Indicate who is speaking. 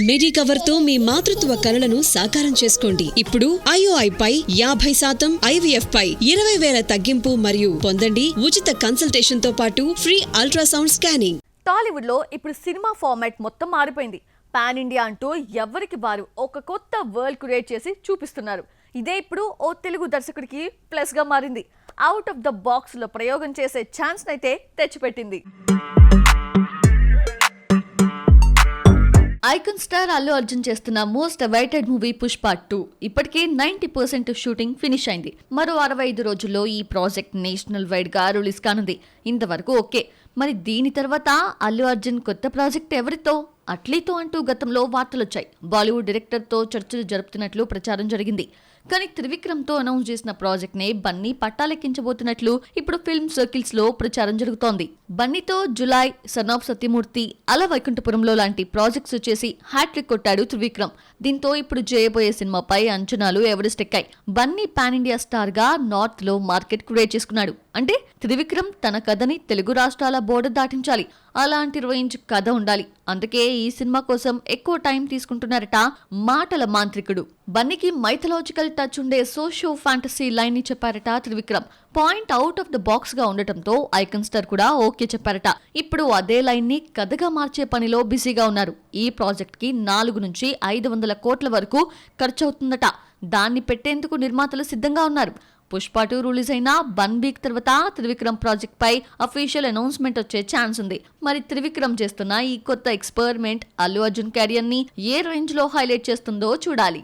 Speaker 1: మిడి cover తో మీ మాతృత్వ కలలను సాకారం చేసుకోండి. ఇప్పుడు IOI పై 50%, IVF పై 20,000 తగ్గింపు మరియు పొందండి ఉచిత కన్సల్టేషన్ తో పాటు ఫ్రీ అల్ట్రాసౌండ్ స్కానింగ్.
Speaker 2: టాలీవుడ్ లో ఇప్పుడు సినిమా ఫార్మాట్ మొత్తం మారిపోయింది. పాన్ ఇండియా అంటూ ఎవరికి వారు ఒక కొత్త వరల్డ్ క్రియేట్ చేసి చూపిస్తున్నారు. ఇదే ఇప్పుడు ఓ తెలుగు దర్శకుడికి ప్లస్ గా మారింది. అవుట్ ఆఫ్ ద బాక్స్ లో ప్రయోగం చేసే ఛాన్స్ అయితే తెచ్చిపెట్టింది. ఐకాన్ స్టార్ అల్లు అర్జున్ చేస్తున్న మోస్ట్ అవైటెడ్ మూవీ పుష్ప 2 ఇప్పటికే 90% షూటింగ్ ఫినిష్ అయింది. మరో 65 రోజుల్లో ఈ ప్రాజెక్ట్ నేషనల్ వైడ్ గా రిలీజ్ కానుంది. ఇంతవరకు ఓకే. మరి దీని తర్వాత అల్లు అర్జున్ కొత్త ప్రాజెక్ట్ ఎవరితో? అట్లీతో అంటూ గతంలో వార్తలొచ్చాయి. బాలీవుడ్ డైరెక్టర్ తో చర్చలు జరుపుతున్నట్లు ప్రచారం జరిగింది. కానీ త్రివిక్రమ్ తో అనౌన్స్ చేసిన ప్రాజెక్ట్ నే బన్నీ పట్టాలెక్కించబోతున్నట్లు ఇప్పుడు ఫిల్మ్ సర్కిల్స్ లో ప్రచారం జరుగుతోంది. బన్నీతో జులై, సన్ ఆఫ్ సత్యమూర్తి, అల వైకుంఠపురంలో లాంటి ప్రాజెక్ట్స్ చేసి హ్యాట్రిక్ కొట్టాడు త్రివిక్రమ్. దీంతో ఇప్పుడు చేయబోయే సినిమాపై అంచనాలు ఎవరెస్ట్ ఎక్కాయి. బన్నీ పాన్ ఇండియా స్టార్ గా నార్త్ లో మార్కెట్ క్రియేట్ చేసుకున్నాడు. అంటే త్రివిక్రమ్ తన కథని తెలుగు రాష్ట్రాల బోర్డర్ దాటించాలి. అలాంటి రేంజ్ కథ ఉండాలి. అందుకే ఈ సినిమా కోసం ఎక్కువ టైం తీసుకుంటున్నారట మాటల మాంత్రికుడు. బన్నీకి మైథలాజికల్ టచ్ ఉండే సోషో ఫ్యాంటసీ లైన్ ని చెప్పారట Trivikram. Point out of the box గా ఉండటంతో ఐకాన్ స్టార్ కూడా ఓకే చెప్పారట. ఇప్పుడు అదే లైన్ ని కథగా మార్చే పనిలో బిజీగా ఉన్నారు. ఈ ప్రాజెక్ట్ కి 400 నుంచి 500 కోట్ల వరకు ఖర్చు అవుతుందట. దాన్ని పెట్టేందుకు నిర్మాతలు సిద్ధంగా ఉన్నారు. పుష్ప 2 రిలీజ్ అయిన 1 వీక్ తర్వాత త్రివిక్రమ్ ప్రాజెక్ట్ పై అఫీషియల్ అనౌన్స్మెంట్ వచ్చే ఛాన్స్ ఉంది. మరి త్రివిక్రమ్ చేస్తున్న ఈ కొత్త ఎక్స్పెరిమెంట్ అల్లు అర్జున్ కెరియర్ ని ఏ రేంజ్ లో హైలైట్ చేస్తుందో చూడాలి.